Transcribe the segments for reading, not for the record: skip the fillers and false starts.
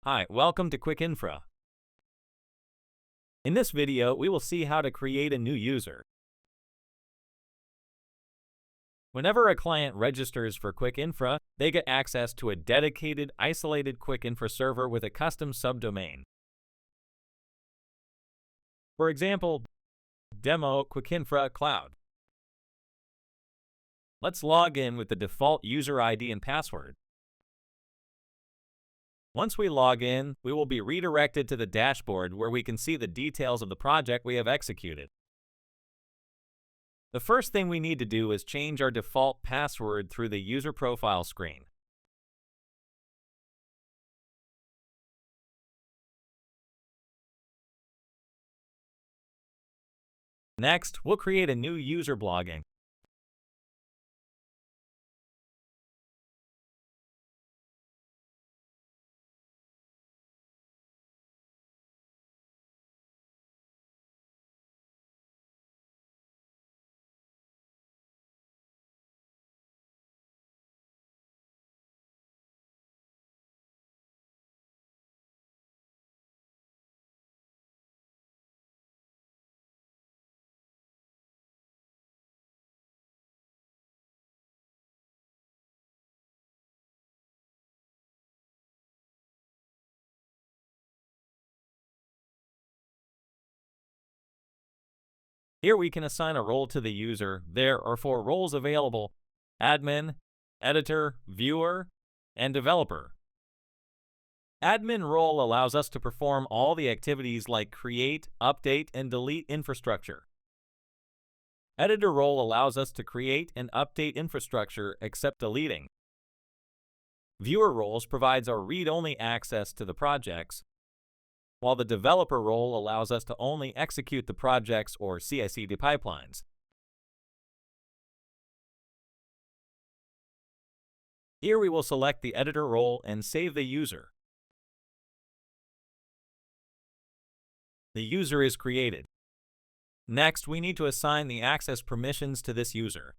Hi, welcome to QuickInfra. In this video, we will see how to create a new user. Whenever a client registers for QuickInfra, they get access to a dedicated, isolated QuickInfra server with a custom subdomain. For example, demo QuickInfra Cloud. Let's log in with the default user ID and password. Once we log in, we will be redirected to the dashboard where we can see the details of the project we have executed. The first thing we need to do is change our default password through the user profile screen. Next, we'll create a new user blogging. Here we can assign a role to the user. There are 4 roles available: admin, editor, viewer, and developer. Admin role allows us to perform all the activities like create, update, and delete infrastructure. Editor role allows us to create and update infrastructure except deleting. Viewer roles provides our read-only access to the projects, while the developer role allows us to only execute the projects or CI/CD pipelines. Here we will select the editor role and save the user. The user is created. Next, we need to assign the access permissions to this user.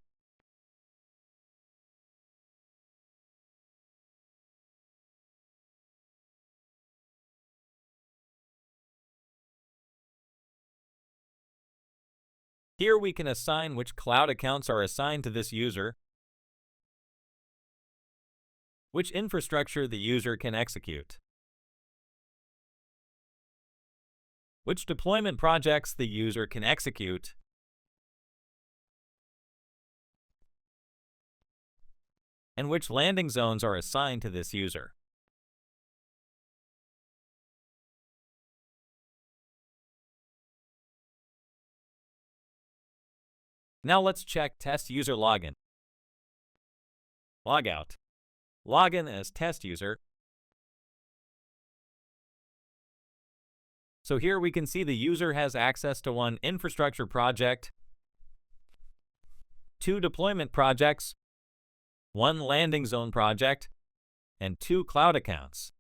Here we can assign which cloud accounts are assigned to this user, which infrastructure the user can execute, which deployment projects the user can execute, and which landing zones are assigned to this user. Now let's check test user login. Logout. Login as test user. So here we can see the user has access to 1 infrastructure project, 2 deployment projects, 1 landing zone project, and 2 cloud accounts.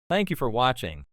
Thank you for watching.